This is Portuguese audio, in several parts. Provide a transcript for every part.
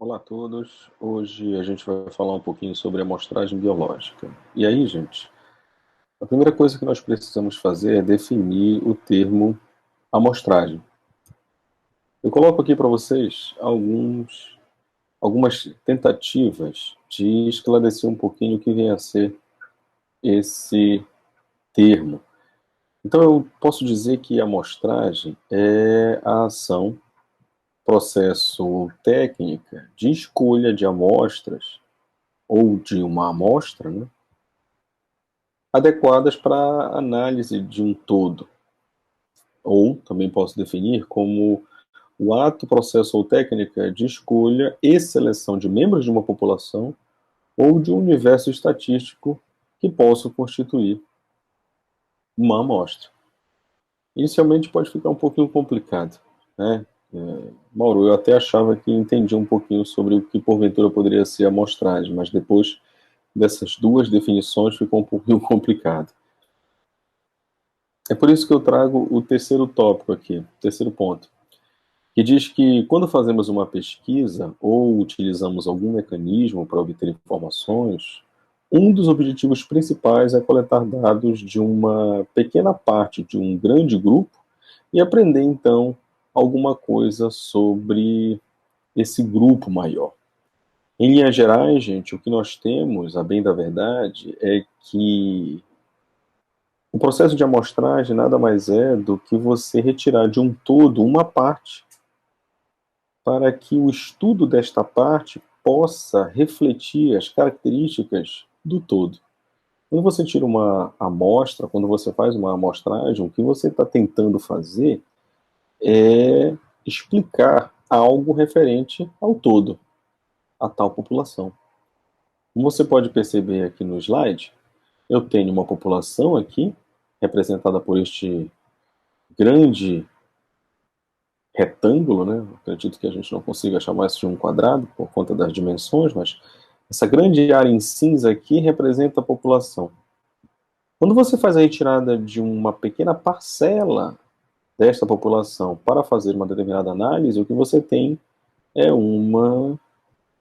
Olá a todos. Hoje a gente vai falar um pouquinho sobre amostragem biológica. E aí, gente, a primeira coisa que nós precisamos fazer é definir o termo amostragem. Eu coloco aqui para vocês algumas tentativas de esclarecer um pouquinho o que vem a ser esse termo. Então, eu posso dizer que a amostragem é a ação, processo técnica de escolha de amostras ou de uma amostra, né, adequadas para análise de um todo. Ou também posso definir como o ato, processo ou técnica de escolha e seleção de membros de uma população ou de um universo estatístico que possa constituir uma amostra. Inicialmente pode ficar um pouquinho complicado, né? Mauro, eu até achava que entendi um pouquinho sobre o que porventura poderia ser a amostragem, mas depois dessas duas definições ficou um pouquinho complicado. É por isso que eu trago o terceiro tópico aqui, o terceiro ponto, que diz que quando fazemos uma pesquisa ou utilizamos algum mecanismo para obter informações, um dos objetivos principais é coletar dados de uma pequena parte de um grande grupo e aprender então alguma coisa sobre esse grupo maior. Em linhas gerais, gente, o que nós temos, a bem da verdade, é que o processo de amostragem nada mais é do que você retirar de um todo uma parte para que o estudo desta parte possa refletir as características do todo. Quando você tira uma amostra, quando você faz uma amostragem, o que você está tentando fazer é explicar algo referente ao todo, a tal população. Como você pode perceber aqui no slide, eu tenho uma população aqui, representada por este grande retângulo, né? Acredito que a gente não consiga chamar isso de um quadrado por conta das dimensões, mas essa grande área em cinza aqui representa a população. Quando você faz a retirada de uma pequena parcela desta população para fazer uma determinada análise, o que você tem é uma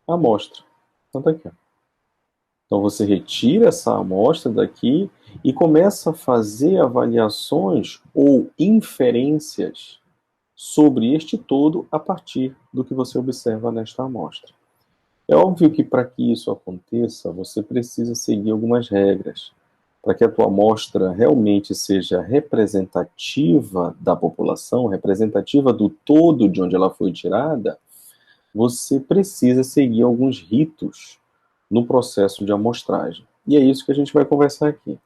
amostra. Então, tá aqui. Então você retira essa amostra daqui e começa a fazer avaliações ou inferências sobre este todo a partir do que você observa nesta amostra. É óbvio que para que isso aconteça, você precisa seguir algumas regras. Para que a tua amostra realmente seja representativa da população, representativa do todo de onde ela foi tirada, você precisa seguir alguns ritos no processo de amostragem. E é isso que a gente vai conversar aqui.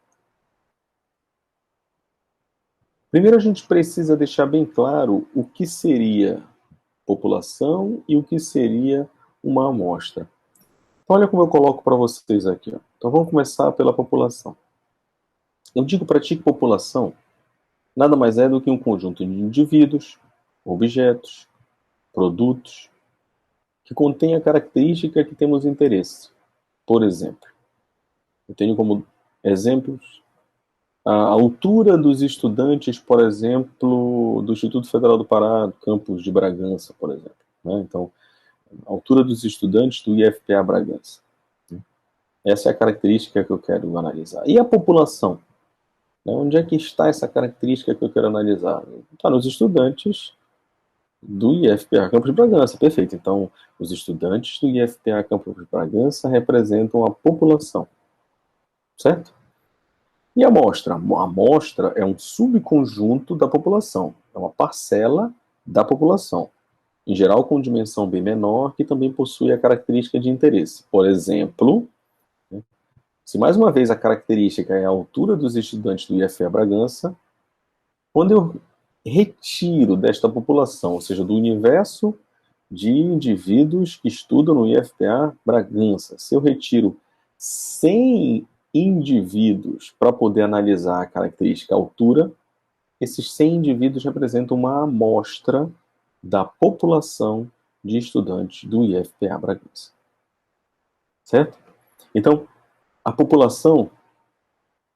Primeiro, a gente precisa deixar bem claro o que seria população e o que seria uma amostra. Então, olha como eu coloco para vocês aqui. Ó. Então, vamos começar pela população. Eu digo para ti que população nada mais é do que um conjunto de indivíduos, objetos, produtos, que contém a característica que temos interesse. Por exemplo, eu tenho como exemplos a altura dos estudantes, por exemplo, do Instituto Federal do Pará, do campus de Bragança, por exemplo. Né? Então, a altura dos estudantes do IFPA Bragança. Essa é a característica que eu quero analisar. E a população? Onde é que está essa característica que eu quero analisar? Está nos estudantes do IFPA Campus de Bragança, perfeito. Então, os estudantes do IFPA Campus de Bragança representam a população, certo? E a amostra? A amostra é um subconjunto da população, é uma parcela da população, em geral com dimensão bem menor, que também possui a característica de interesse. Por exemplo, se mais uma vez a característica é a altura dos estudantes do IFPA Bragança, quando eu retiro desta população, ou seja, do universo de indivíduos que estudam no IFPA Bragança, se eu retiro 100 indivíduos para poder analisar a característica altura, esses 100 indivíduos representam uma amostra da população de estudantes do IFPA Bragança. Certo? Então, a população,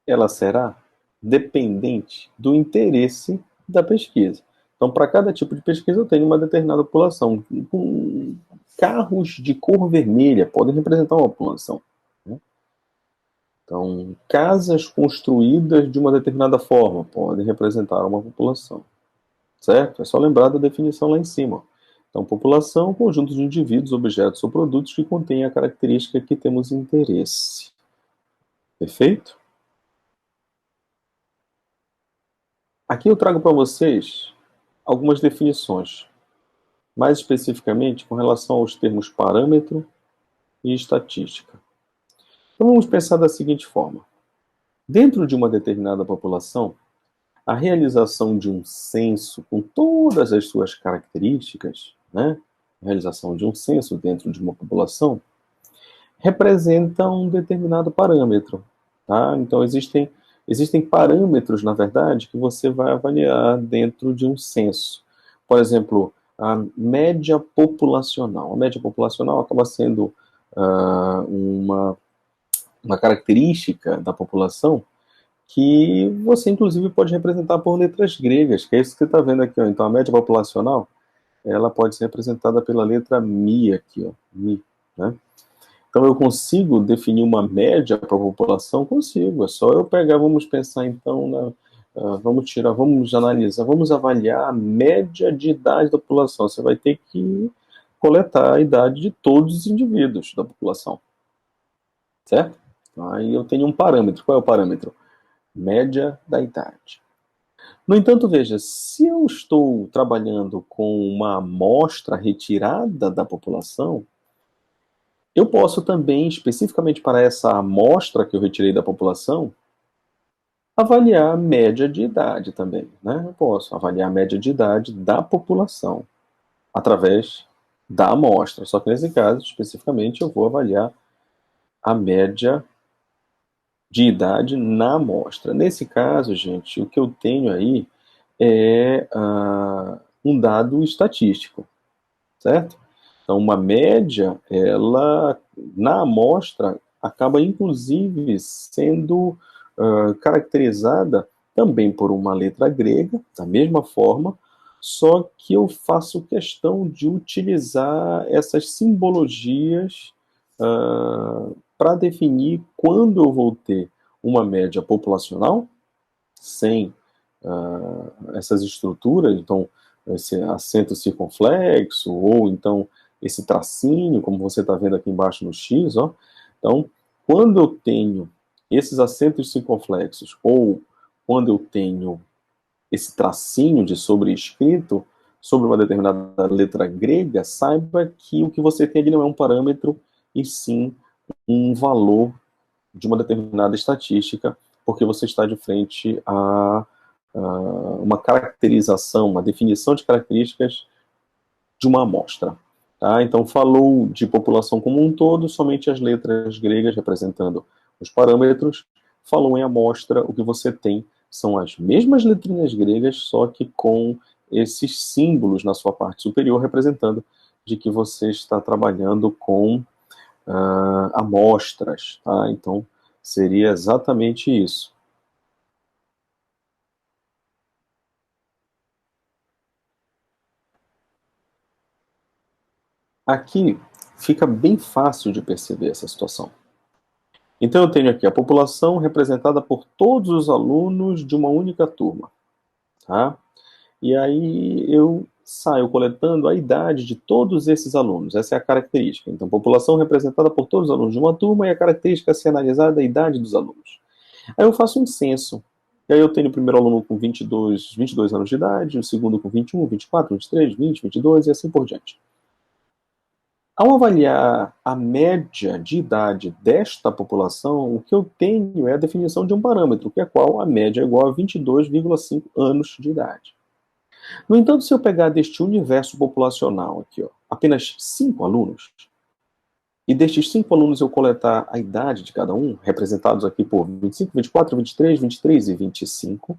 ela será dependente do interesse da pesquisa. Então, para cada tipo de pesquisa, eu tenho uma determinada população. carros de cor vermelha podem representar uma população, né? Então, casas construídas de uma determinada forma podem representar uma população, certo? É só lembrar da definição lá em cima. Então, população, é um conjunto de indivíduos, objetos ou produtos que contém a característica que temos interesse. Perfeito? Aqui eu trago para vocês algumas definições, mais especificamente com relação aos termos parâmetro e estatística. Então vamos pensar da seguinte forma: dentro de uma determinada população, a realização de um censo com todas as suas características, né? A realização de um censo dentro de uma população representa um determinado parâmetro, tá? Então existem parâmetros, na verdade, que você vai avaliar dentro de um censo. Por exemplo, a média populacional. A média populacional acaba sendo uma característica da população que você, inclusive, pode representar por letras gregas, que é isso que você está vendo aqui, ó. Então, a média populacional, ela pode ser representada pela letra Mi aqui, ó, Mi, né? Então, eu consigo definir uma média para a população? Consigo. É só eu pegar, vamos pensar então, vamos analisar, vamos avaliar a média de idade da população. Você vai ter que coletar a idade de todos os indivíduos da população, certo? Aí eu tenho um parâmetro. Qual é o parâmetro? Média da idade. No entanto, veja, se eu estou trabalhando com uma amostra retirada da população, eu posso também, especificamente para essa amostra que eu retirei da população, avaliar a média de idade também, né? Eu posso avaliar a média de idade da população através da amostra. Só que nesse caso, especificamente, eu vou avaliar a média de idade na amostra. Nesse caso, gente, o que eu tenho aí é um dado estatístico, certo? Então, uma média, ela, na amostra, acaba inclusive sendo caracterizada também por uma letra grega, da mesma forma, só que eu faço questão de utilizar essas simbologias para definir quando eu vou ter uma média populacional, sem essas estruturas, então, esse acento circunflexo, ou então esse tracinho, como você está vendo aqui embaixo no X, ó. Então, quando eu tenho esses acentos circunflexos, ou quando eu tenho esse tracinho de sobrescrito sobre uma determinada letra grega, saiba que o que você tem ali não é um parâmetro, e sim um valor de uma determinada estatística, porque você está de frente a uma caracterização, uma definição de características de uma amostra. Tá? Então, falou de população como um todo, somente as letras gregas representando os parâmetros. Falou em amostra, o que você tem são as mesmas letrinhas gregas, só que com esses símbolos na sua parte superior, representando de que você está trabalhando com amostras. Tá? Então, seria exatamente isso. Aqui fica bem fácil de perceber essa situação. Então eu tenho aqui a população representada por todos os alunos de uma única turma, tá? E aí eu saio coletando a idade de todos esses alunos. Essa é a característica. Então, população representada por todos os alunos de uma turma, e a característica a ser analisada é a idade dos alunos. Aí eu faço um censo. E aí eu tenho o primeiro aluno com 22 anos de idade, o segundo com 21, 24, 23, 20, 22 e assim por diante. Ao avaliar a média de idade desta população, o que eu tenho é a definição de um parâmetro, que é qual a média é igual a 22,5 anos de idade. No entanto, se eu pegar deste universo populacional aqui, ó, apenas 5 alunos, e destes 5 alunos eu coletar a idade de cada um, representados aqui por 25, 24, 23, 23 e 25,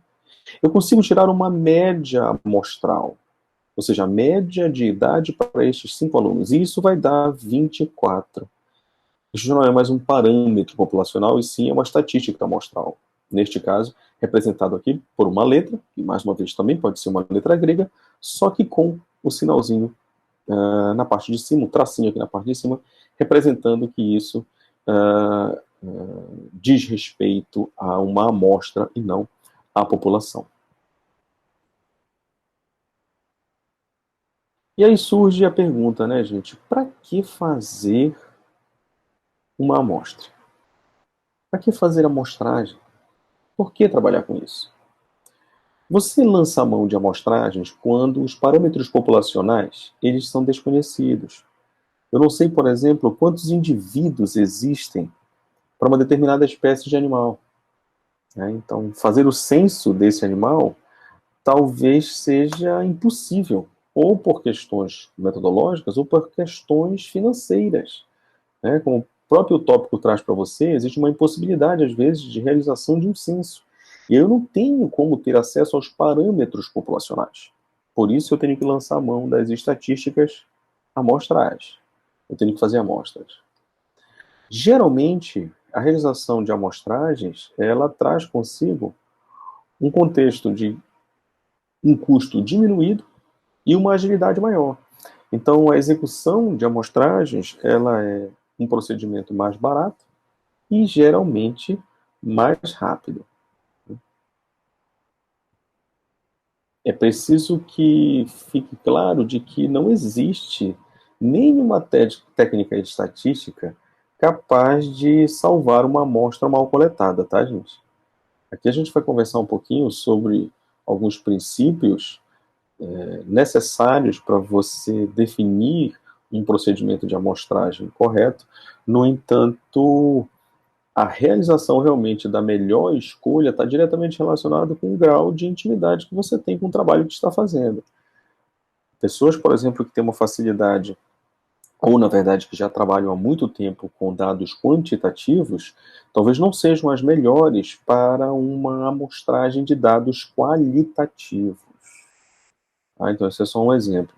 eu consigo tirar uma média amostral, ou seja, a média de idade para estes 5 alunos. E isso vai dar 24. Isso já não é mais um parâmetro populacional, e sim é uma estatística amostral. Neste caso, representado aqui por uma letra, que mais uma vez também pode ser uma letra grega, só que com o sinalzinho na parte de cima, um tracinho aqui na parte de cima, representando que isso diz respeito a uma amostra e não à população. E aí surge a pergunta, né, gente? Para que fazer uma amostra? Para que fazer amostragem? Por que trabalhar com isso? Você lança a mão de amostragens quando os parâmetros populacionais eles são desconhecidos. Eu não sei, por exemplo, quantos indivíduos existem para uma determinada espécie de animal, né? Então, fazer o censo desse animal talvez seja impossível, ou por questões metodológicas, ou por questões financeiras, né? Como o próprio tópico traz para você, existe uma impossibilidade, às vezes, de realização de um censo. E eu não tenho como ter acesso aos parâmetros populacionais. Por isso, eu tenho que lançar a mão das estatísticas amostrais. Eu tenho que fazer amostras. Geralmente, a realização de amostragens, ela traz consigo um contexto de um custo diminuído e uma agilidade maior. Então, a execução de amostragens, ela é um procedimento mais barato e geralmente mais rápido. É preciso que fique claro de que não existe nenhuma técnica estatística capaz de salvar uma amostra mal coletada, tá, gente? Aqui a gente vai conversar um pouquinho sobre alguns princípios necessários para você definir um procedimento de amostragem correto. No entanto, a realização realmente da melhor escolha está diretamente relacionada com o grau de intimidade que você tem com o trabalho que está fazendo. Pessoas, por exemplo, que têm uma facilidade, ou na verdade que já trabalham há muito tempo com dados quantitativos, talvez não sejam as melhores para uma amostragem de dados qualitativos. Então, esse é só um exemplo.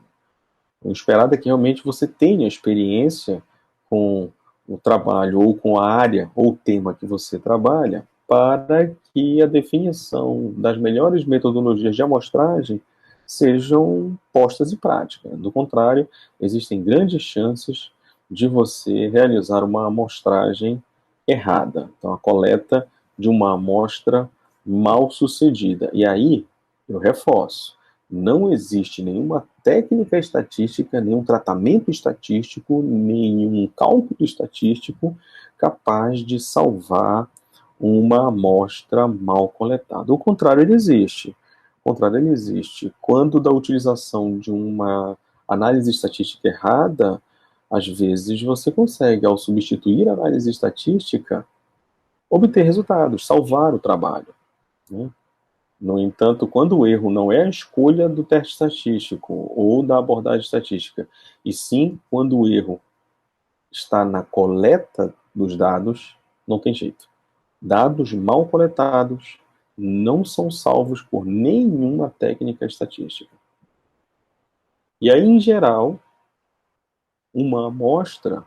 O esperado é que realmente você tenha experiência com o trabalho ou com a área ou tema que você trabalha para que a definição das melhores metodologias de amostragem sejam postas em prática. Do contrário, existem grandes chances de você realizar uma amostragem errada. Então, a coleta de uma amostra mal sucedida. E aí, eu reforço, não existe nenhuma técnica estatística, nenhum tratamento estatístico, nenhum cálculo estatístico capaz de salvar uma amostra mal coletada. O contrário, ele existe. O contrário, ele existe. Quando da utilização de uma análise estatística errada, às vezes você consegue, ao substituir a análise estatística, obter resultados, salvar o trabalho, né? No entanto, quando o erro não é a escolha do teste estatístico ou da abordagem estatística, e sim quando o erro está na coleta dos dados, não tem jeito. Dados mal coletados não são salvos por nenhuma técnica estatística. E aí, em geral, uma amostra,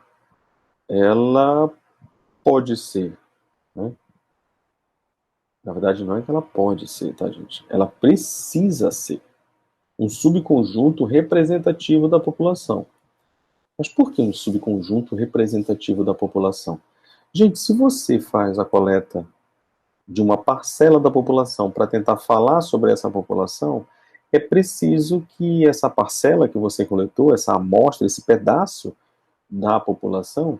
ela pode ser, né? Na verdade, não é que ela pode ser, tá, gente? Ela precisa ser um subconjunto representativo da população. Mas por que um subconjunto representativo da população? Gente, se você faz a coleta de uma parcela da população para tentar falar sobre essa população, é preciso que essa parcela que você coletou, essa amostra, esse pedaço da população,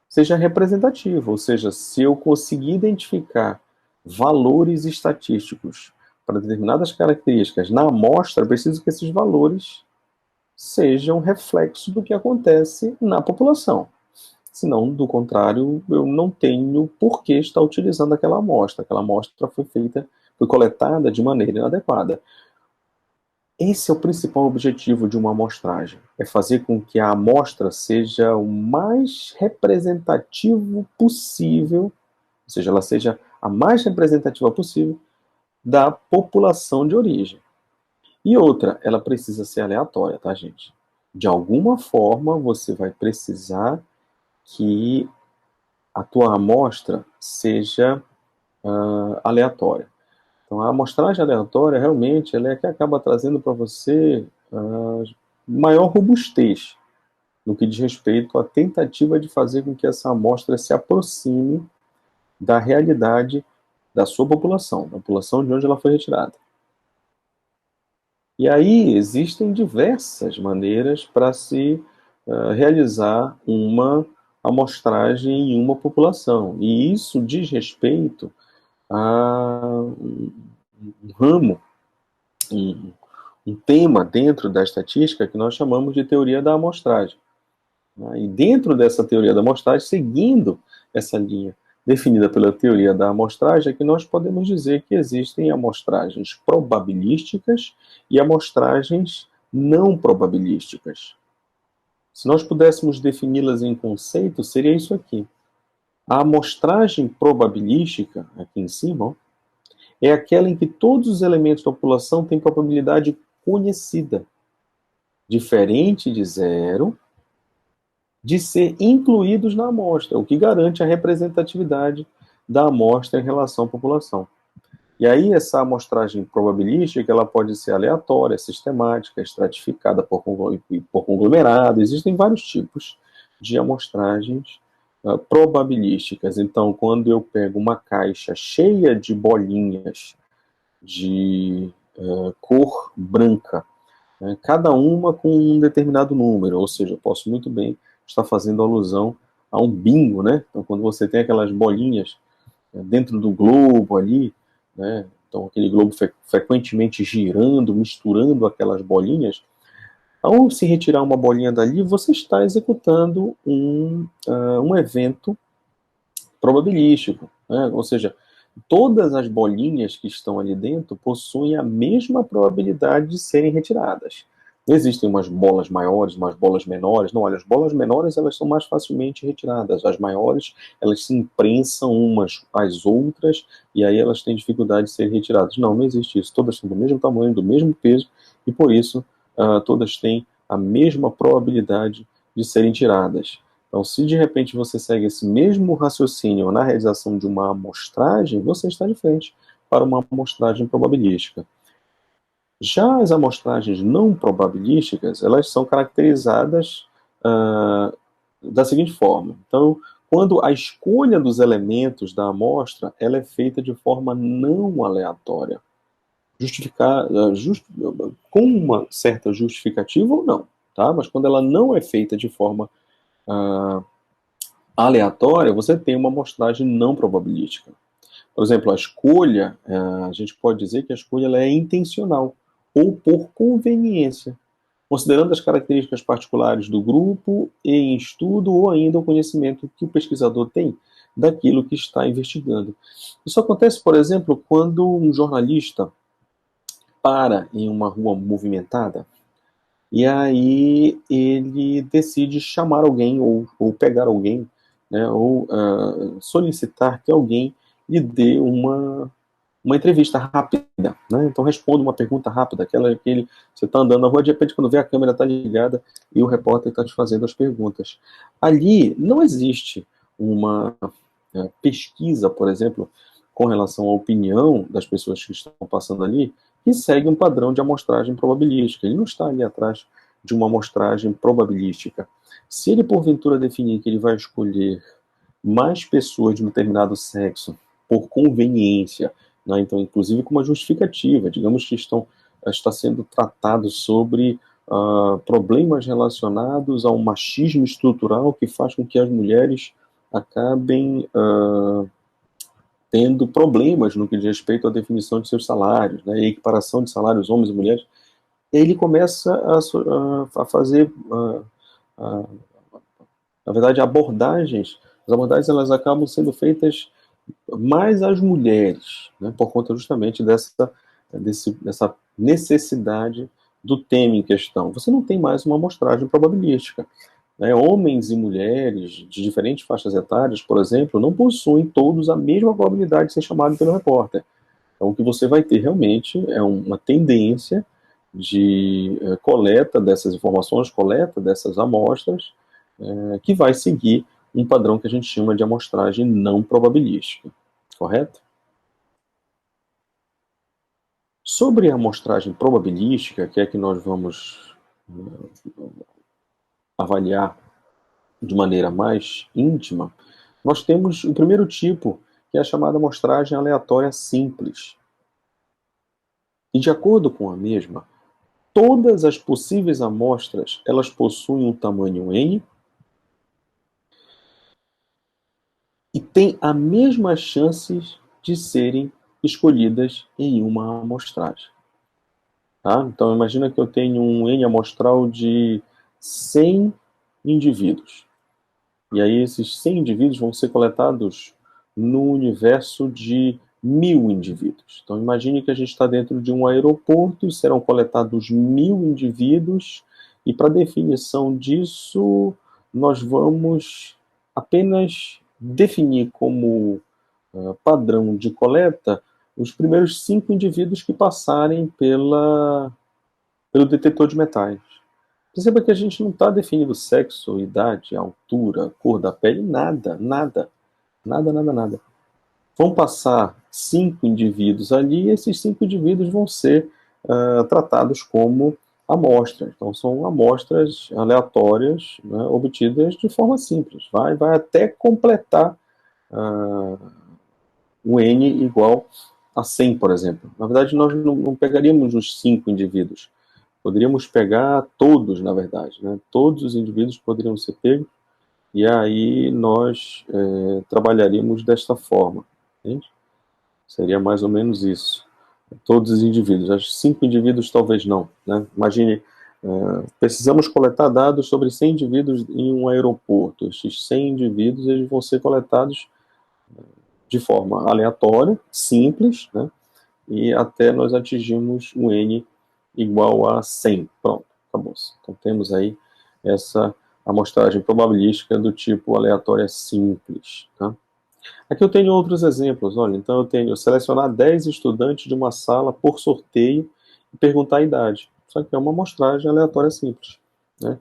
seja representativo. Ou seja, se eu conseguir identificar valores estatísticos para determinadas características na amostra, é preciso que esses valores sejam reflexo do que acontece na população. Senão, do contrário, eu não tenho por que estar utilizando aquela amostra. Aquela amostra foi coletada de maneira inadequada. Esse é o principal objetivo de uma amostragem, é fazer com que a amostra seja o mais representativo possível, ou seja, ela seja a mais representativa possível da população de origem. E outra, ela precisa ser aleatória, tá, gente? De alguma forma, você vai precisar que a tua amostra seja aleatória. Então, a amostragem aleatória, realmente, ela é que acaba trazendo para você maior robustez no que diz respeito à tentativa de fazer com que essa amostra se aproxime da realidade da sua população, da população de onde ela foi retirada. E aí existem diversas maneiras para se realizar uma amostragem em uma população. E isso diz respeito a um ramo, um, um tema dentro da estatística que nós chamamos de teoria da amostragem. Né? E dentro dessa teoria da amostragem, seguindo essa linha definida pela teoria da amostragem, é que nós podemos dizer que existem amostragens probabilísticas e amostragens não probabilísticas. Se nós pudéssemos defini-las em conceito, seria isso aqui. A amostragem probabilística, aqui em cima, ó, é aquela em que todos os elementos da população têm probabilidade conhecida, diferente de zero, de ser incluídos na amostra, o que garante a representatividade da amostra em relação à população. E aí essa amostragem probabilística, ela pode ser aleatória, sistemática, estratificada por conglomerado, existem vários tipos de amostragens probabilísticas. Então, quando eu pego uma caixa cheia de bolinhas de cor branca, cada uma com um determinado número, ou seja, eu posso muito bem estar fazendo alusão a um bingo, né? Então, quando você tem aquelas bolinhas dentro do globo ali, né? Então, aquele globo frequentemente girando, misturando aquelas bolinhas, ao se retirar uma bolinha dali, você está executando um evento probabilístico, né? Ou seja, todas as bolinhas que estão ali dentro possuem a mesma probabilidade de serem retiradas. Não existem umas bolas maiores, umas bolas menores. Não, olha, as bolas menores elas são mais facilmente retiradas. As maiores, elas se imprensam umas às outras e aí elas têm dificuldade de serem retiradas. Não, não existe isso. Todas são do mesmo tamanho, do mesmo peso e por isso todas têm a mesma probabilidade de serem tiradas. Então, se de repente você segue esse mesmo raciocínio na realização de uma amostragem, você está de frente para uma amostragem probabilística. Já as amostragens não probabilísticas, elas são caracterizadas da seguinte forma. Então, quando a escolha dos elementos da amostra, ela é feita de forma não aleatória. Com uma certa justificativa ou não, tá? Mas quando ela não é feita de forma aleatória, você tem uma amostragem não probabilística. Por exemplo, a escolha, a gente pode dizer que a escolha ela é intencional ou por conveniência, considerando as características particulares do grupo e em estudo ou ainda o conhecimento que o pesquisador tem daquilo que está investigando. Isso acontece, por exemplo, quando um jornalista para em uma rua movimentada e aí ele decide chamar alguém ou pegar alguém, né, ou solicitar que alguém lhe dê uma entrevista rápida, né? Então responda uma pergunta rápida, aquela que você está andando na rua, de repente quando vê a câmera está ligada e o repórter está te fazendo as perguntas. Ali não existe uma pesquisa, por exemplo, com relação à opinião das pessoas que estão passando ali, que segue um padrão de amostragem probabilística. Ele não está ali atrás de uma amostragem probabilística. Se ele porventura definir que ele vai escolher mais pessoas de um determinado sexo por conveniência, né? Então, inclusive com uma justificativa, digamos que está sendo tratado sobre problemas relacionados ao machismo estrutural que faz com que as mulheres acabem tendo problemas no que diz respeito à definição de seus salários, né, e a equiparação de salários homens e mulheres. E aí ele começa a fazer, na verdade, abordagens. As abordagens elas acabam sendo feitas mais às mulheres, né, por conta justamente dessa necessidade do tema em questão. Você não tem mais uma amostragem probabilística. Né? Homens e mulheres de diferentes faixas etárias, por exemplo, não possuem todos a mesma probabilidade de ser chamados pelo repórter. Então, o que você vai ter realmente é uma tendência de coleta dessas informações, coleta dessas amostras, que vai seguir um padrão que a gente chama de amostragem não probabilística. Correto? Sobre a amostragem probabilística, que é que nós vamos avaliar de maneira mais íntima, nós temos o primeiro tipo, que é a chamada amostragem aleatória simples. E de acordo com a mesma, todas as possíveis amostras, elas possuem um tamanho n e têm a mesma chance de serem escolhidas em uma amostragem. Tá? Então, imagina que eu tenho um N amostral de 100 indivíduos. E aí esses 100 indivíduos vão ser coletados no universo de 1.000 indivíduos. Então, imagine que a gente está dentro de um aeroporto e serão coletados 1.000 indivíduos. E para definição disso, nós vamos apenas definir como padrão de coleta os primeiros 5 indivíduos que passarem pelo detetor de metais. Perceba que a gente não está definindo sexo, idade, altura, cor da pele, nada, nada, nada, nada, nada. Vão passar 5 indivíduos ali e esses 5 indivíduos vão ser tratados como amostras. Então, são amostras aleatórias, né, obtidas de forma simples. Vai até completar um N igual a 100, por exemplo. Na verdade, nós não pegaríamos os 5 indivíduos. Poderíamos pegar todos, na verdade. Né? Todos os indivíduos poderiam ser pegos e aí nós trabalharíamos desta forma. Entende? Seria mais ou menos isso. Todos os indivíduos. Os 5 indivíduos talvez não. Né? Imagine, precisamos coletar dados sobre 100 indivíduos em um aeroporto. Estes 100 indivíduos eles vão ser coletados de forma aleatória, simples, né? E até nós atingirmos um N igual a 100. Pronto, acabou-se. Então temos aí essa amostragem probabilística do tipo aleatória simples. Tá? Aqui eu tenho outros exemplos. Olha, então eu tenho selecionar 10 estudantes de uma sala por sorteio e perguntar a idade. Isso aqui é uma amostragem aleatória simples. Né?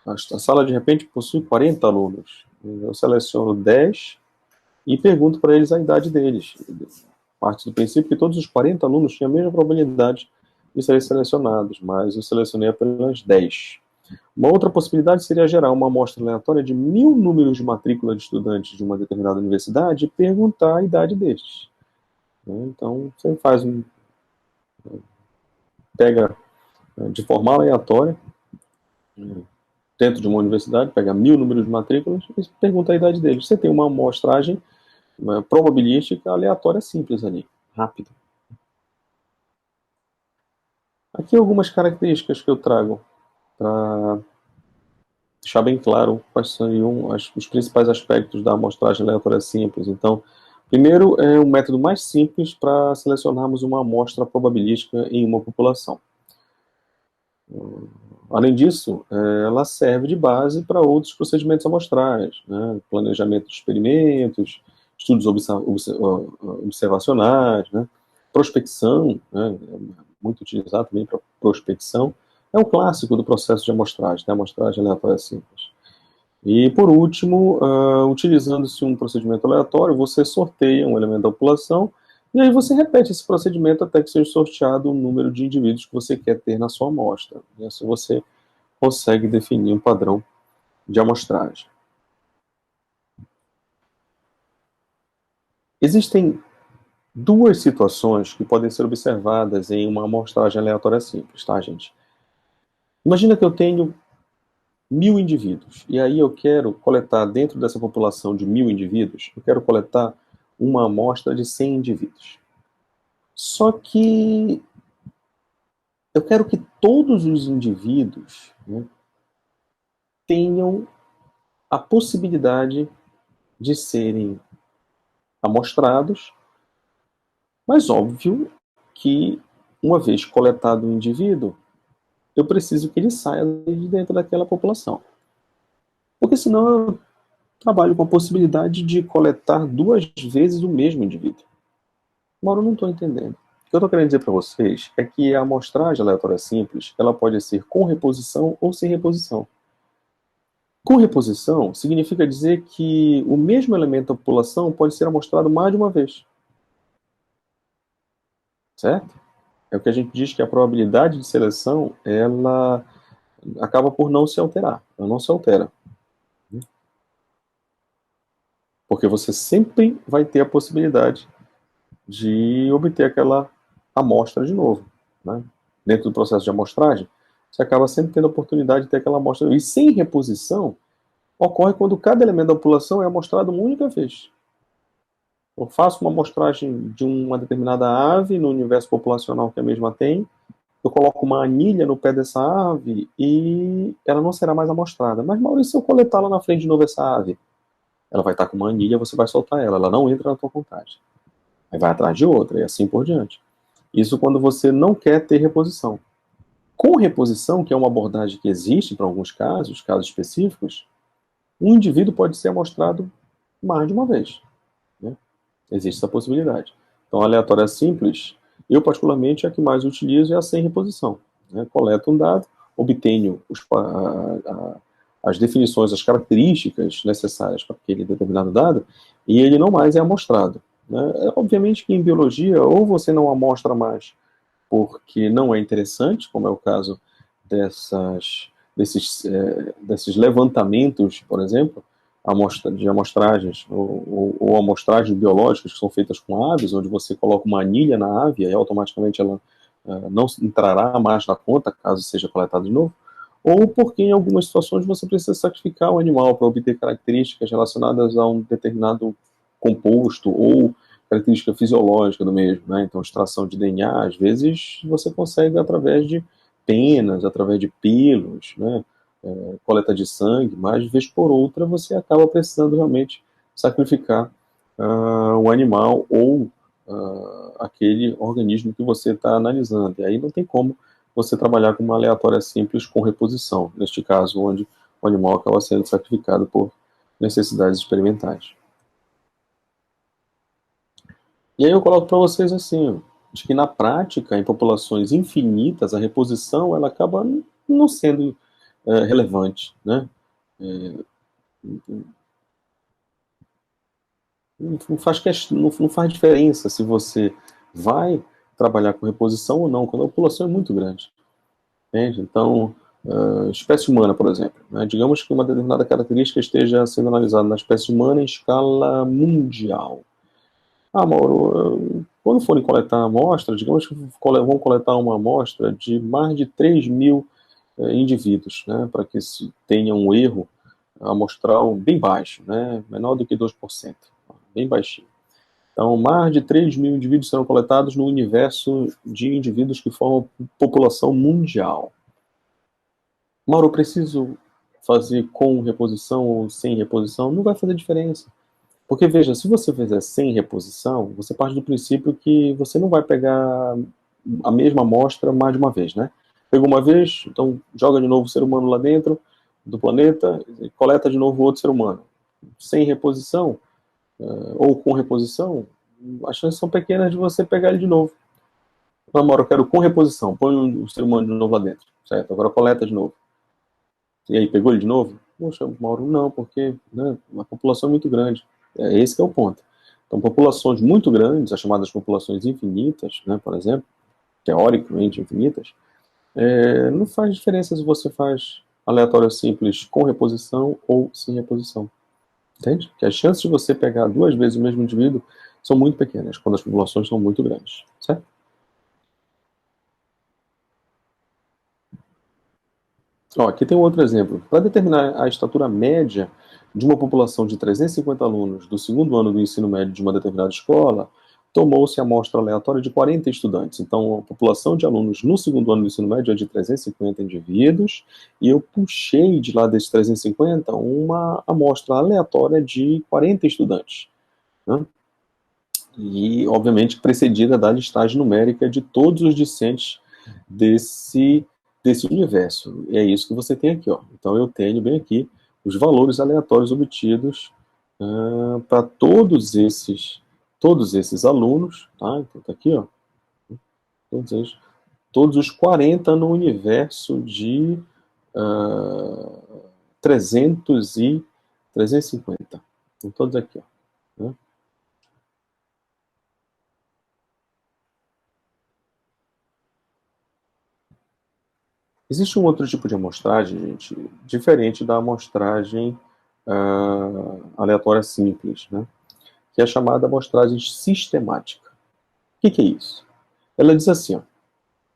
A sala de repente possui 40 alunos. Eu seleciono 10 e pergunto para eles a idade deles. Parte do princípio que todos os 40 alunos tinham a mesma probabilidade de serem selecionados, mas eu selecionei apenas 10. Uma outra possibilidade seria gerar uma amostra aleatória de 1.000 números de matrícula de estudantes de uma determinada universidade e perguntar a idade destes. Então, você pega de forma aleatória, dentro de uma universidade, pega 1.000 números de matrículas e pergunta a idade deles. Você tem uma amostragem probabilística aleatória simples ali, rápida. Aqui algumas características que eu trago para deixar bem claro quais seriam os principais aspectos da amostragem aleatória simples. Então, primeiro é o método mais simples para selecionarmos uma amostra probabilística em uma população. Além disso, ela serve de base para outros procedimentos amostrais, né? Planejamento de experimentos, estudos observacionais, né? Prospecção, né? Muito utilizado também para prospecção. É um clássico do processo de amostragem, né? Amostragem aleatória simples. E, por último, utilizando-se um procedimento aleatório, você sorteia um elemento da população e aí você repete esse procedimento até que seja sorteado o número de indivíduos que você quer ter na sua amostra. E assim você consegue definir um padrão de amostragem. Existem duas situações que podem ser observadas em uma amostragem aleatória simples, tá, gente? Imagina que eu tenho 1.000 indivíduos, e aí eu quero coletar, dentro dessa população de 1.000 indivíduos, eu quero coletar uma amostra de 100 indivíduos. Só que eu quero que todos os indivíduos, né, tenham a possibilidade de serem amostrados, mas óbvio que, uma vez coletado o indivíduo, eu preciso que ele saia de dentro daquela população. Porque senão eu trabalho com a possibilidade de coletar 2 vezes o mesmo indivíduo. Mas eu não estou entendendo. O que eu estou querendo dizer para vocês é que a amostragem aleatória simples, ela pode ser com reposição ou sem reposição. Com reposição, significa dizer que o mesmo elemento da população pode ser amostrado mais de uma vez. Certo? É o que a gente diz que a probabilidade de seleção, ela acaba por não se alterar, ela não se altera. Porque você sempre vai ter a possibilidade de obter aquela amostra de novo, né? Dentro do processo de amostragem, você acaba sempre tendo a oportunidade de ter aquela amostra. E sem reposição, ocorre quando cada elemento da população é amostrado uma única vez. Eu faço uma amostragem de uma determinada ave no universo populacional que a mesma tem, eu coloco uma anilha no pé dessa ave e ela não será mais amostrada. Mas, Maurício, se eu coletar lá na frente de novo essa ave, ela vai estar com uma anilha, você vai soltar ela não entra na tua contagem. Aí vai atrás de outra, e assim por diante. Isso quando você não quer ter reposição. Com reposição, que é uma abordagem que existe para alguns casos específicos, um indivíduo pode ser amostrado mais de uma vez, né? Existe essa possibilidade. Então, a aleatória simples, eu particularmente a que mais utilizo é a sem reposição, né? Coleto um dado, obtenho as definições, as características necessárias para aquele determinado dado, e ele não mais é amostrado, né? Obviamente que em biologia, ou você não amostra mais porque não é interessante, como é o caso desses levantamentos, por exemplo, de amostragens ou amostragens biológicas que são feitas com aves, onde você coloca uma anilha na ave e automaticamente ela não entrará mais na conta caso seja coletado de novo, ou porque em algumas situações você precisa sacrificar o animal para obter características relacionadas a um determinado composto ou característica fisiológica do mesmo, né? Então, extração de DNA, às vezes, você consegue através de penas, através de pelos, né? Coleta de sangue, mas, de vez por outra, você acaba precisando realmente sacrificar o animal ou aquele organismo que você está analisando. E aí não tem como você trabalhar com uma aleatória simples com reposição, neste caso, onde o animal acaba sendo sacrificado por necessidades experimentais. E aí eu coloco para vocês assim, ó, de que na prática, em populações infinitas, a reposição ela acaba não sendo relevante, né? É, não faz diferença se você vai trabalhar com reposição ou não, quando a população é muito grande. Entende? Então, espécie humana, por exemplo, né? Digamos que uma determinada característica esteja sendo analisada na espécie humana em escala mundial. Ah, Mauro, quando forem coletar a amostra, digamos que vão coletar uma amostra de mais de 3 mil indivíduos, né, para que se tenha um erro amostral bem baixo, né, menor do que 2%, bem baixinho. Então, mais de 3 mil indivíduos serão coletados no universo de indivíduos que formam população mundial. Mauro, eu preciso fazer com reposição ou sem reposição? Não vai fazer diferença. Porque, veja, se você fizer sem reposição, você parte do princípio que você não vai pegar a mesma amostra mais de uma vez, né? Pegou uma vez, então joga de novo o ser humano lá dentro do planeta e coleta de novo outro ser humano. Sem reposição, ou com reposição, as chances são pequenas de você pegar ele de novo. Não, Mauro, eu quero com reposição, põe o ser humano de novo lá dentro, certo? Agora coleta de novo. E aí, pegou ele de novo? Poxa, Mauro, não, porque né, a população é muito grande. Esse que é o ponto. Então, populações muito grandes, as chamadas populações infinitas, né, por exemplo, teoricamente infinitas, não faz diferença se você faz aleatório simples com reposição ou sem reposição. Entende? Que as chances de você pegar duas vezes o mesmo indivíduo são muito pequenas, quando as populações são muito grandes. Certo? Ó, aqui tem um outro exemplo. Para determinar a estatura média de uma população de 350 alunos do segundo ano do ensino médio de uma determinada escola, tomou-se a amostra aleatória de 40 estudantes. Então, a população de alunos no segundo ano do ensino médio é de 350 indivíduos, e eu puxei de lá desses 350 uma amostra aleatória de 40 estudantes, né? E, obviamente, precedida da listagem numérica de todos os discentes desse, desse universo. E é isso que você tem aqui, ó. Então, eu tenho bem aqui os valores aleatórios obtidos para todos esses alunos, tá? Então, tá aqui, ó. Todos, todos os 40 no universo de 300 e 350. Estão todos aqui, ó. Né? Existe um outro tipo de amostragem, gente, diferente da amostragem aleatória simples, né? Que é a chamada amostragem sistemática. O que é isso? Ela diz assim, ó,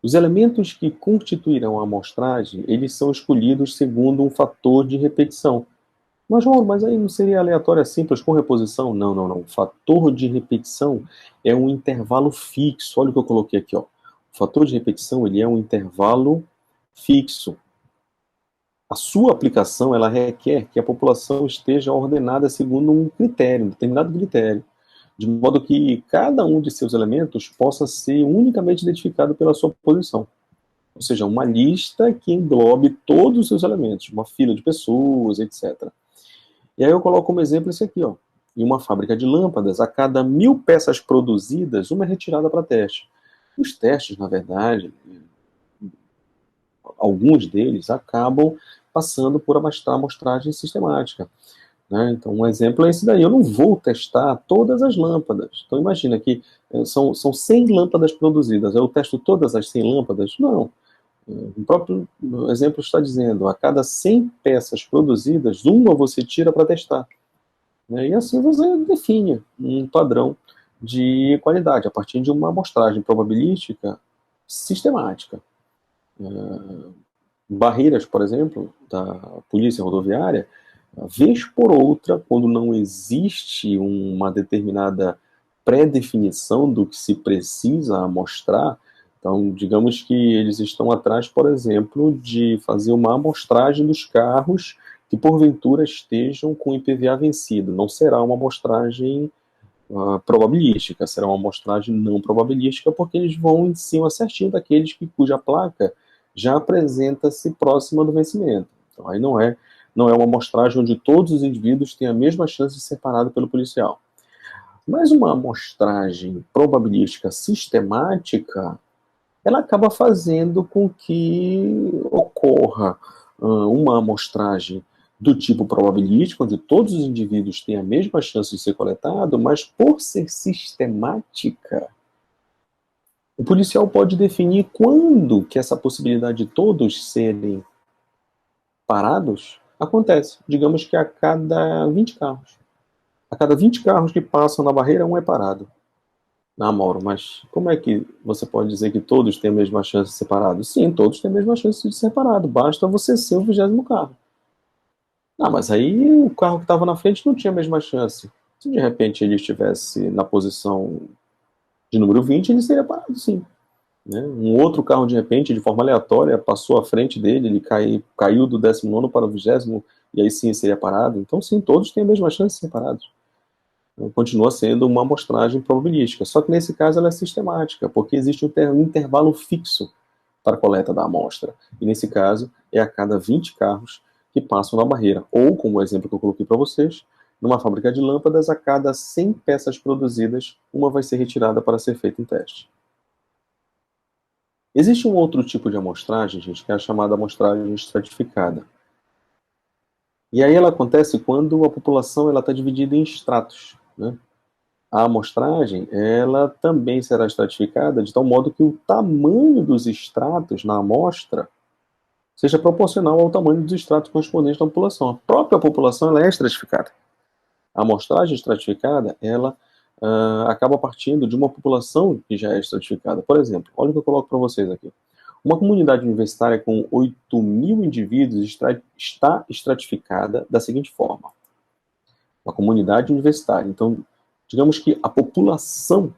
os elementos que constituirão a amostragem, eles são escolhidos segundo um fator de repetição. Mas, João, mas aí não seria aleatória simples com reposição? Não, não, não. O fator de repetição é um intervalo fixo. Olha o que eu coloquei aqui, ó. O fator de repetição, ele é um intervalo fixo. A sua aplicação, ela requer que a população esteja ordenada segundo um critério, um determinado critério, de modo que cada um de seus elementos possa ser unicamente identificado pela sua posição. Ou seja, uma lista que englobe todos os seus elementos, uma fila de pessoas, etc. E aí eu coloco como exemplo esse aqui, ó. Em uma fábrica de lâmpadas, a cada 1000 peças produzidas, uma é retirada para teste. Os testes, na verdade, alguns deles acabam passando por amostragem sistemática. Né? Então, um exemplo é esse daí. Eu não vou testar todas as lâmpadas. Então, imagina que são 100 lâmpadas produzidas. Eu testo todas as 100 lâmpadas? Não. O próprio exemplo está dizendo, a cada 100 peças produzidas, uma você tira para testar. Né? E assim você define um padrão de qualidade, a partir de uma amostragem probabilística sistemática. Barreiras, por exemplo, da polícia rodoviária, vez por outra, quando não existe uma determinada pré-definição do que se precisa amostrar, então, digamos que eles estão atrás, por exemplo, de fazer uma amostragem dos carros que porventura estejam com IPVA vencido. Não será uma amostragem probabilística, será uma amostragem não probabilística, porque eles vão em cima certinho daqueles cuja placa já apresenta-se próxima do vencimento. Então, aí não é uma amostragem onde todos os indivíduos têm a mesma chance de ser parado pelo policial. Mas uma amostragem probabilística sistemática, ela acaba fazendo com que ocorra uma amostragem do tipo probabilístico, onde todos os indivíduos têm a mesma chance de ser coletado, mas por ser sistemática, o policial pode definir quando que essa possibilidade de todos serem parados acontece. Digamos que a cada 20 carros. A cada 20 carros que passam na barreira, um é parado. Ah, Mauro, mas como é que você pode dizer que todos têm a mesma chance de ser parados? Sim, todos têm a mesma chance de ser parado. Basta você ser o 20º carro. Ah, mas aí o carro que estava na frente não tinha a mesma chance. Se de repente ele estivesse na posição de número 20, ele seria parado, sim. Né? Um outro carro, de repente, de forma aleatória, passou à frente dele, ele caiu do 19º para o 20º, e aí sim seria parado. Então, sim, todos têm a mesma chance de ser parados. Então, continua sendo uma amostragem probabilística. Só que nesse caso ela é sistemática, porque existe um intervalo fixo para a coleta da amostra. E nesse caso é a cada 20 carros que passam na barreira. Ou, como o exemplo que eu coloquei para vocês, numa fábrica de lâmpadas, a cada 100 peças produzidas, uma vai ser retirada para ser feita em teste. Existe um outro tipo de amostragem, gente, que é a chamada amostragem estratificada. E aí ela acontece quando a população está dividida em estratos, né? A amostragem, ela também será estratificada de tal modo que o tamanho dos estratos na amostra seja proporcional ao tamanho dos estratos correspondentes da população. A própria população ela é estratificada. A amostragem estratificada, ela acaba partindo de uma população que já é estratificada. Por exemplo, olha o que eu coloco para vocês aqui. Uma comunidade universitária com 8.000 indivíduos está estratificada da seguinte forma. Uma comunidade universitária. Então, digamos que a população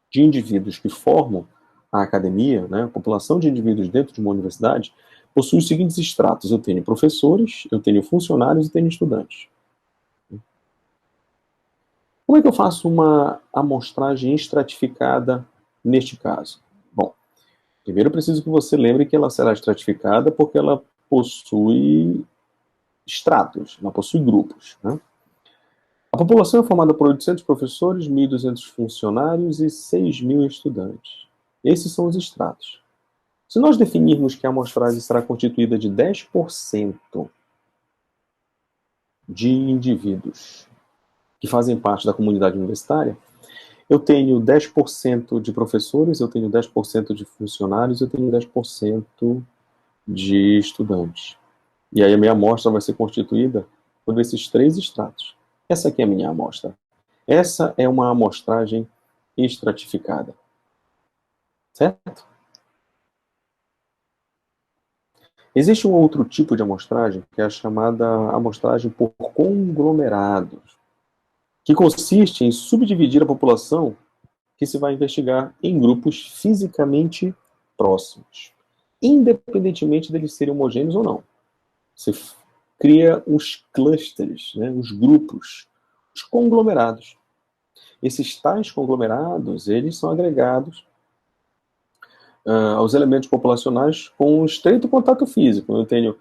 de indivíduos que formam a academia, né, a população de indivíduos dentro de uma universidade, possui os seguintes estratos. Eu tenho professores, eu tenho funcionários e tenho estudantes. Como é que eu faço uma amostragem estratificada neste caso? Bom, primeiro eu preciso que você lembre que ela será estratificada porque ela possui estratos, ela possui grupos. Né? A população é formada por 800 professores, 1.200 funcionários e 6.000 estudantes. Esses são os estratos. Se nós definirmos que a amostragem será constituída de 10% de indivíduos que fazem parte da comunidade universitária, eu tenho 10% de professores, eu tenho 10% de funcionários, eu tenho 10% de estudantes. E aí a minha amostra vai ser constituída por esses 3 estratos. Essa aqui é a minha amostra. Essa é uma amostragem estratificada. Certo? Existe um outro tipo de amostragem, que é a chamada amostragem por conglomerados, que consiste em subdividir a população que se vai investigar em grupos fisicamente próximos, independentemente deles serem homogêneos ou não. Você cria uns clusters, né, uns grupos, os conglomerados. Esses tais conglomerados, eles são agregados aos elementos populacionais com um estreito contato físico. Eu tenho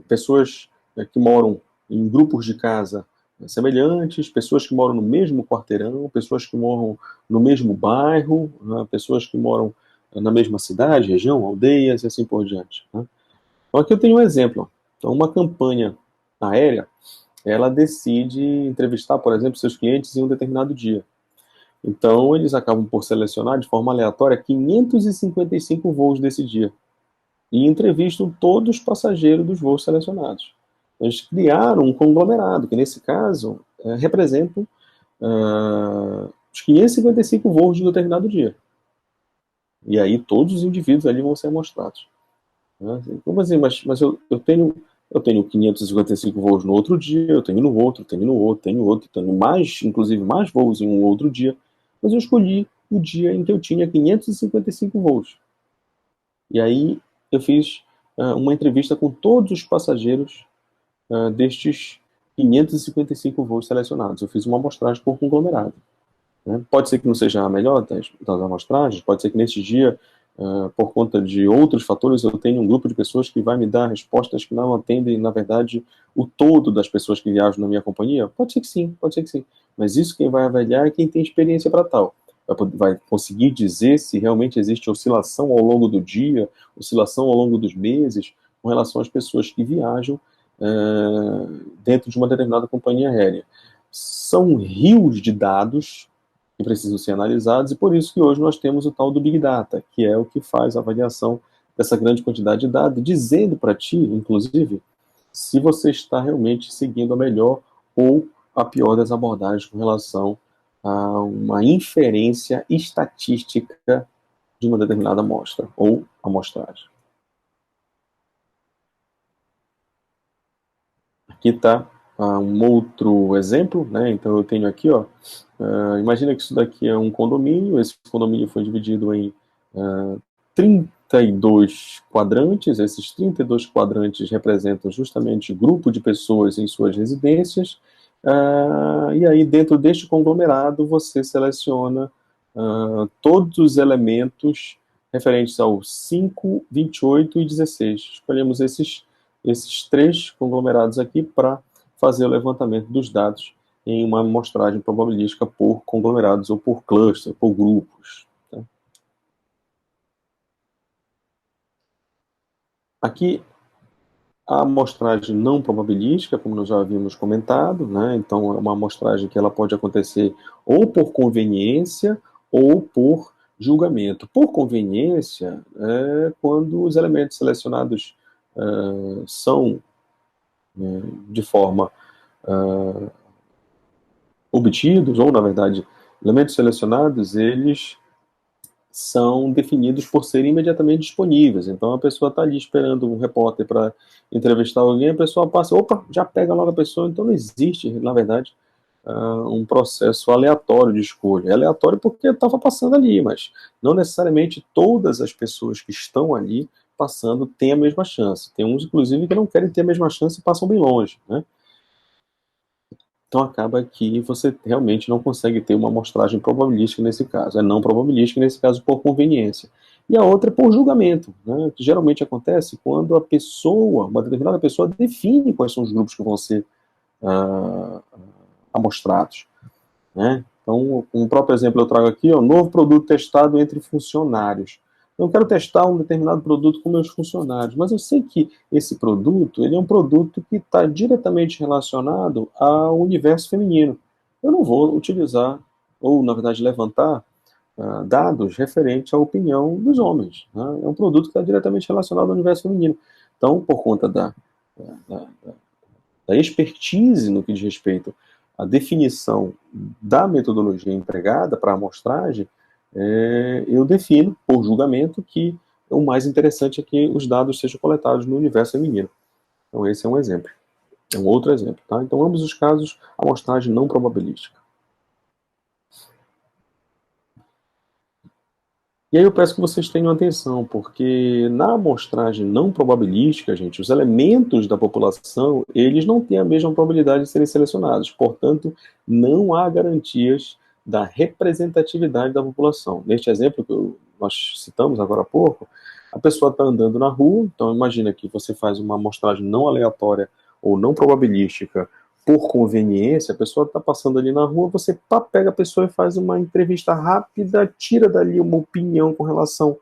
pessoas que moram em grupos de casa semelhantes, pessoas que moram no mesmo quarteirão, pessoas que moram no mesmo bairro, né, pessoas que moram na mesma cidade, região, aldeias e assim por diante. Né? Então aqui eu tenho um exemplo. Então, uma campanha aérea, ela decide entrevistar, por exemplo, seus clientes em um determinado dia. Então, eles acabam por selecionar de forma aleatória 555 voos desse dia e entrevistam todos os passageiros dos voos selecionados. Eles criaram um conglomerado, que nesse caso representam os 555 voos de um determinado dia. E aí todos os indivíduos ali vão ser amostrados. Né? Como assim? Mas eu tenho 555 voos no outro dia, eu tenho no outro, tenho mais, inclusive mais voos em um outro dia, mas eu escolhi o dia em que eu tinha 555 voos. E aí eu fiz uma entrevista com todos os passageiros destes 555 voos selecionados. Eu fiz uma amostragem por conglomerado. Né? Pode ser que não seja a melhor das amostragens, pode ser que nesse dia, por conta de outros fatores, eu tenha um grupo de pessoas que vai me dar respostas que não atendem, na verdade, o todo das pessoas que viajam na minha companhia. Pode ser que sim, pode ser que sim. Mas isso quem vai avaliar é quem tem experiência para tal. Vai conseguir dizer se realmente existe oscilação ao longo do dia, oscilação ao longo dos meses, com relação às pessoas que viajam dentro de uma determinada companhia aérea. São rios de dados que precisam ser analisados, e por isso que hoje nós temos o tal do Big Data, que é o que faz a avaliação dessa grande quantidade de dados, dizendo para ti, inclusive, se você está realmente seguindo a melhor ou a pior das abordagens com relação a uma inferência estatística de uma determinada amostra ou amostragem. Aqui está um outro exemplo, né? Então eu tenho aqui, ó, imagina que isso daqui é um condomínio, esse condomínio foi dividido em 32 quadrantes, esses 32 quadrantes representam justamente grupo de pessoas em suas residências, e aí dentro deste conglomerado você seleciona todos os elementos referentes ao 5, 28 e 16. Escolhemos esses 3 conglomerados aqui para fazer o levantamento dos dados em uma amostragem probabilística por conglomerados ou por cluster, por grupos. Tá? Aqui, a amostragem não probabilística, como nós já havíamos comentado, né? Então é uma amostragem que ela pode acontecer ou por conveniência ou por julgamento. Por conveniência é quando os elementos selecionados são de forma obtidos, ou na verdade, elementos selecionados, eles são definidos por serem imediatamente disponíveis. Então a pessoa está ali esperando um repórter para entrevistar alguém, a pessoa passa, opa, já pega logo a pessoa. Então não existe, na verdade, um processo aleatório de escolha. É aleatório porque estava passando ali, mas não necessariamente todas as pessoas que estão ali passando têm a mesma chance. Tem uns, inclusive, que não querem ter a mesma chance e passam bem longe, né? Então acaba que você realmente não consegue ter uma amostragem probabilística nesse caso. É não probabilística nesse caso por conveniência. E a outra é por julgamento, né, que geralmente acontece quando a pessoa, uma determinada pessoa, define quais são os grupos que vão ser amostrados. Né? Então, um próprio exemplo eu trago aqui, ó, novo produto testado entre funcionários. Eu quero testar um determinado produto com meus funcionários, mas eu sei que esse produto, ele é um produto que está diretamente relacionado ao universo feminino. Eu não vou utilizar, ou na verdade levantar, dados referentes à opinião dos homens. Né? É um produto que está diretamente relacionado ao universo feminino. Então, por conta da, da expertise no que diz respeito à definição da metodologia empregada para a amostragem, eu defino, por julgamento, que o mais interessante é que os dados sejam coletados no universo feminino. Então, esse é um exemplo. É um outro exemplo. Tá? Então, ambos os casos, amostragem não probabilística. E aí eu peço que vocês tenham atenção, porque na amostragem não probabilística, gente, os elementos da população, eles não têm a mesma probabilidade de serem selecionados. Portanto, não há garantias da representatividade da população. Neste exemplo que nós citamos agora há pouco, a pessoa está andando na rua, então imagina que você faz uma amostragem não aleatória ou não probabilística por conveniência, a pessoa está passando ali na rua, você pega a pessoa e faz uma entrevista rápida, tira dali uma opinião com relação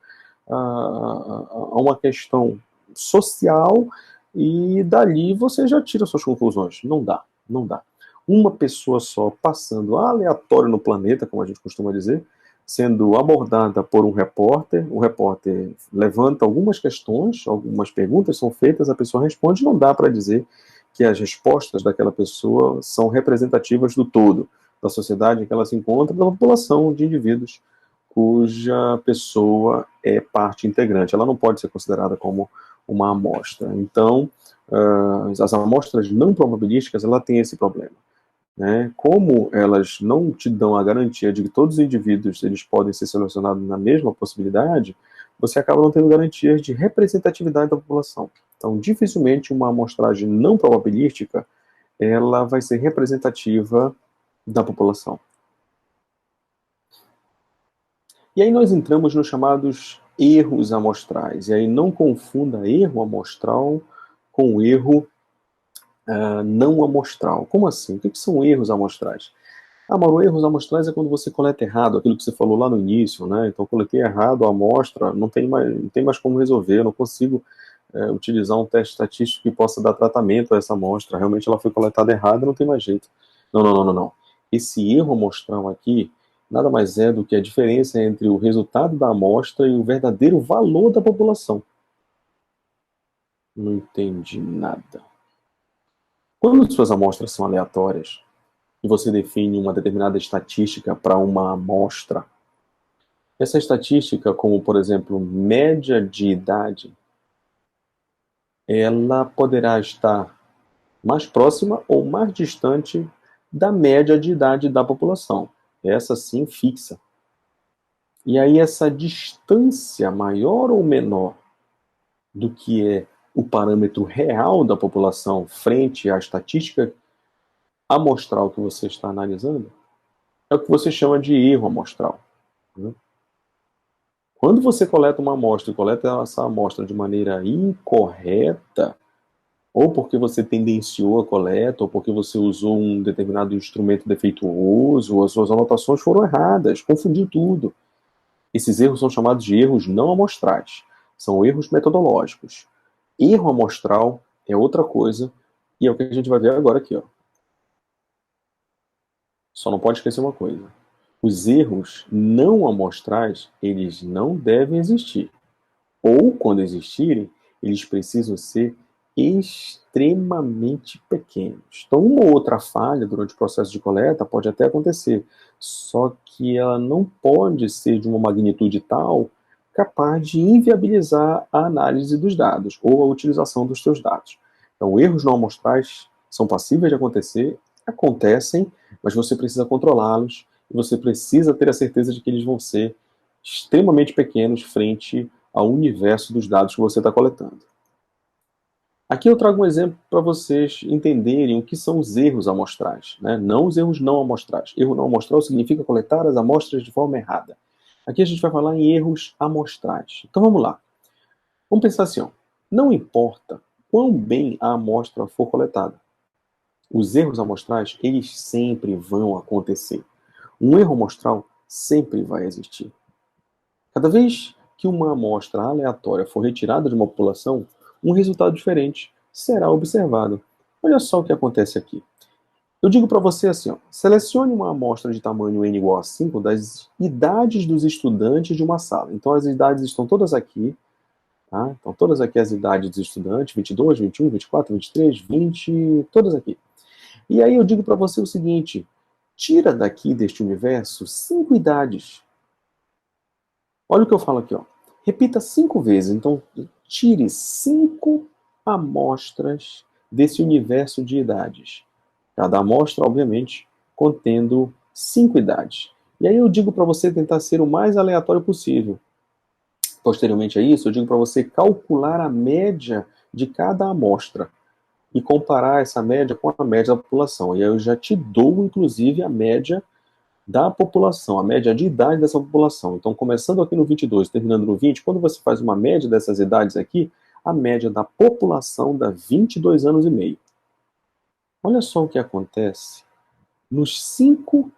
a uma questão social e dali você já tira suas conclusões. Não dá, não dá. Uma pessoa só passando aleatório no planeta, como a gente costuma dizer, sendo abordada por um repórter, o repórter levanta algumas questões, algumas perguntas são feitas, a pessoa responde, não dá para dizer que as respostas daquela pessoa são representativas do todo, da sociedade em que ela se encontra, da população de indivíduos cuja pessoa é parte integrante. Ela não pode ser considerada como uma amostra. Então, as amostras não probabilísticas, ela tem esse problema. Né? Como elas não te dão a garantia de que todos os indivíduos eles podem ser selecionados na mesma possibilidade, você acaba não tendo garantias de representatividade da população. Então, dificilmente uma amostragem não probabilística ela vai ser representativa da população. E aí nós entramos nos chamados erros amostrais. E aí não confunda erro amostral com erro não amostral. Como assim? O que são erros amostrais? Mauro, erros amostrais é quando você coleta errado, aquilo que você falou lá no início, né? Então, eu coletei errado a amostra, não tem mais como resolver, eu não consigo utilizar um teste estatístico que possa dar tratamento a essa amostra. Realmente ela foi coletada errada, não tem mais jeito. Não, não, não, não, não. Esse erro amostral aqui nada mais é do que a diferença entre o resultado da amostra e o verdadeiro valor da população. Não entendi nada. Quando suas amostras são aleatórias, e você define uma determinada estatística para uma amostra, essa estatística, como por exemplo, média de idade, ela poderá estar mais próxima ou mais distante da média de idade da população. Essa sim fixa. E aí essa distância maior ou menor do que é o parâmetro real da população frente à estatística amostral que você está analisando, é o que você chama de erro amostral. Quando você coleta uma amostra e coleta essa amostra de maneira incorreta, ou porque você tendenciou a coleta, ou porque você usou um determinado instrumento defeituoso, ou as suas anotações foram erradas, confundiu tudo. Esses erros são chamados de erros não amostrais. São erros metodológicos. Erro amostral é outra coisa, e é o que a gente vai ver agora aqui. Ó. Só não pode esquecer uma coisa. Os erros não amostrais, eles não devem existir. Ou, quando existirem, eles precisam ser extremamente pequenos. Então, uma ou outra falha durante o processo de coleta pode até acontecer, só que ela não pode ser de uma magnitude tal capaz de inviabilizar a análise dos dados ou a utilização dos seus dados. Então, erros não amostrais são passíveis de acontecer, acontecem, mas você precisa controlá-los e você precisa ter a certeza de que eles vão ser extremamente pequenos frente ao universo dos dados que você está coletando. Aqui eu trago um exemplo para vocês entenderem o que são os erros amostrais, né? Não os erros não amostrais. Erro não amostral significa coletar as amostras de forma errada. Aqui a gente vai falar em erros amostrais. Então vamos lá. Vamos pensar assim, ó. Não importa quão bem a amostra for coletada. Os erros amostrais, eles sempre vão acontecer. Um erro amostral sempre vai existir. Cada vez que uma amostra aleatória for retirada de uma população, um resultado diferente será observado. Olha só o que acontece aqui. Eu digo para você assim, ó, selecione uma amostra de tamanho n igual a 5 das idades dos estudantes de uma sala. Então, as idades estão todas aqui, tá? Estão todas aqui as idades dos estudantes, 22, 21, 24, 23, 20, todas aqui. E aí eu digo para você o seguinte, tira daqui deste universo 5 idades. Olha o que eu falo aqui, ó. Repita 5 vezes. Então, tire 5 amostras desse universo de idades. Cada amostra, obviamente, contendo 5 idades. E aí eu digo para você tentar ser o mais aleatório possível. Posteriormente a isso, eu digo para você calcular a média de cada amostra e comparar essa média com a média da população. E aí eu já te dou, inclusive, a média da população, a média de idade dessa população. Então, começando aqui no 22, terminando no 20, quando você faz uma média dessas idades aqui, a média da população dá 22 anos e meio. Olha só o que acontece nos 5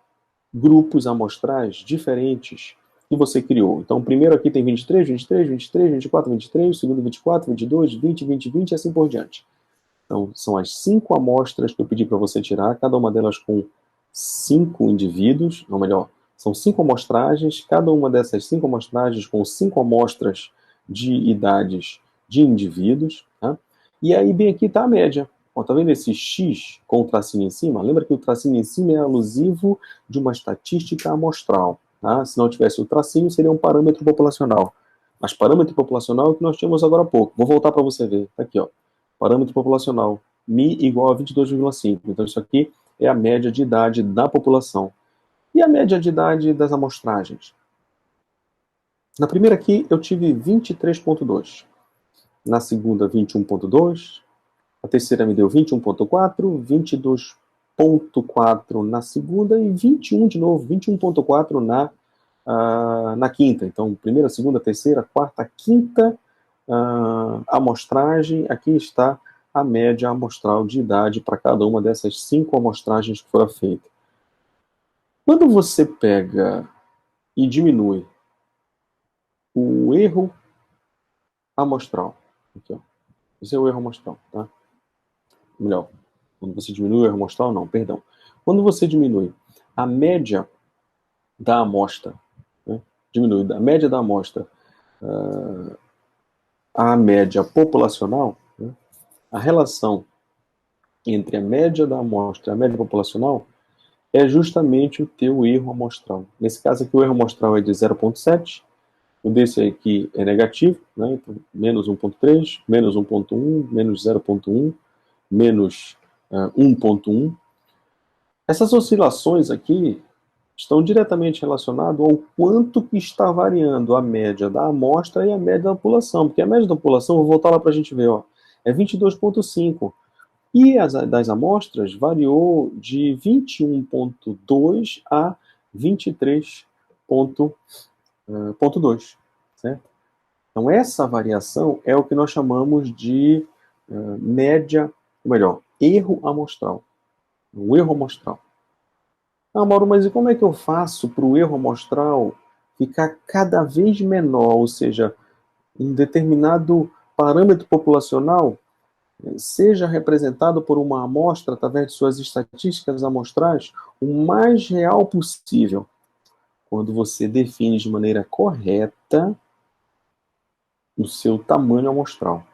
grupos amostrais diferentes que você criou. Então, o primeiro aqui tem 23, 23, 23, 24, 23, o segundo 24, 22, 20, 20, 20 e assim por diante. Então, são as 5 amostras que eu pedi para você tirar, cada uma delas com 5 indivíduos, ou melhor, são 5 amostragens, cada uma dessas 5 amostragens com 5 amostras de idades de indivíduos, tá? E aí, bem aqui está a média. Ó, tá vendo esse X com o tracinho em cima? Lembra que o tracinho em cima é alusivo de uma estatística amostral, tá? Se não tivesse o tracinho, seria um parâmetro populacional. Mas parâmetro populacional é o que nós tínhamos agora há pouco. Vou voltar para você ver. Tá aqui, ó. Parâmetro populacional. Mi igual a 22,5. Então, isso aqui é a média de idade da população. E a média de idade das amostragens? Na primeira aqui, eu tive 23,2. Na segunda, 21,2. A terceira me deu 21,4. 22,4 na segunda e 21 de novo. 21,4 na quinta. Então, primeira, segunda, terceira, quarta, quinta amostragem. Aqui está a média amostral de idade para cada uma dessas 5 amostragens que foram feitas. Quando você pega e diminui o erro amostral, aqui, ó. Esse é o erro amostral, tá? Melhor, quando você diminui o erro amostral, não, perdão. Quando você diminui a média da amostra, né? Diminui da média da amostra a média populacional, né? A relação entre a média da amostra e a média populacional é justamente o teu erro amostral. Nesse caso aqui, o erro amostral é de 0,7. O desse aqui é negativo, né? Então, menos 1,3, menos 1,1, menos 0,1, menos 1,1. Essas oscilações aqui estão diretamente relacionadas ao quanto que está variando a média da amostra e a média da população. Porque a média da população, vou voltar lá para a gente ver, ó, é 22,5. E das amostras variou de 21,2 a 23,2, certo? Então, essa variação é o que nós chamamos de média, ou melhor, erro amostral. O erro amostral. Ah, Mauro, mas e como é que eu faço para o erro amostral ficar cada vez menor? Ou seja, um determinado parâmetro populacional seja representado por uma amostra através de suas estatísticas amostrais o mais real possível, quando você define de maneira correta o seu tamanho amostral.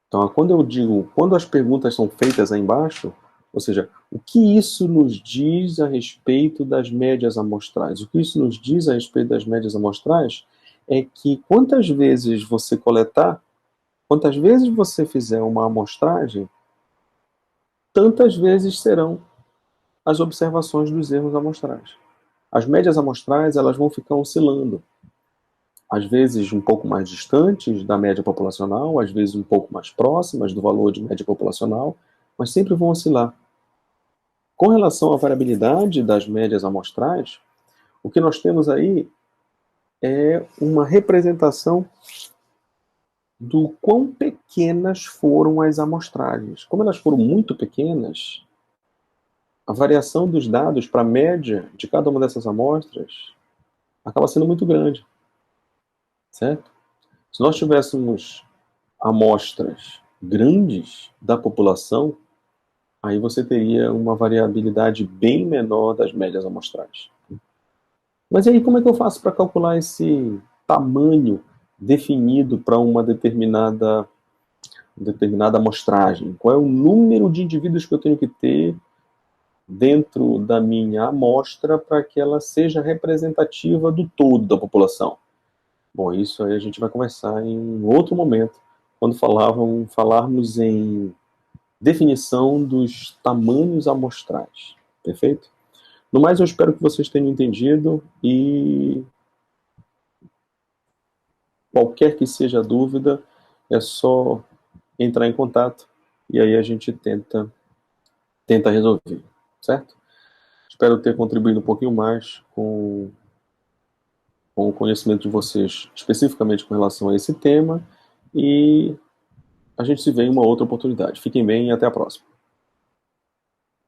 Então, quando eu digo, quando as perguntas são feitas aí embaixo, ou seja, o que isso nos diz a respeito das médias amostrais? O que isso nos diz a respeito das médias amostrais é que quantas vezes você coletar, quantas vezes você fizer uma amostragem, tantas vezes serão as observações dos erros amostrais. As médias amostrais, elas vão ficar oscilando. Às vezes um pouco mais distantes da média populacional, às vezes um pouco mais próximas do valor de média populacional, mas sempre vão oscilar. Com relação à variabilidade das médias amostrais, o que nós temos aí é uma representação do quão pequenas foram as amostragens. Como elas foram muito pequenas, a variação dos dados para a média de cada uma dessas amostras acaba sendo muito grande, certo? Se nós tivéssemos amostras grandes da população, aí você teria uma variabilidade bem menor das médias amostrais. Mas aí, como é que eu faço para calcular esse tamanho definido para uma determinada amostragem? Qual é o número de indivíduos que eu tenho que ter dentro da minha amostra para que ela seja representativa do todo da população? Bom, isso aí a gente vai conversar em um outro momento, quando falarmos em definição dos tamanhos amostrais. Perfeito? No mais, eu espero que vocês tenham entendido e qualquer que seja a dúvida, é só entrar em contato e aí a gente tenta resolver, certo? Espero ter contribuído um pouquinho mais com o conhecimento de vocês, especificamente com relação a esse tema, e a gente se vê em uma outra oportunidade. Fiquem bem e até a próxima.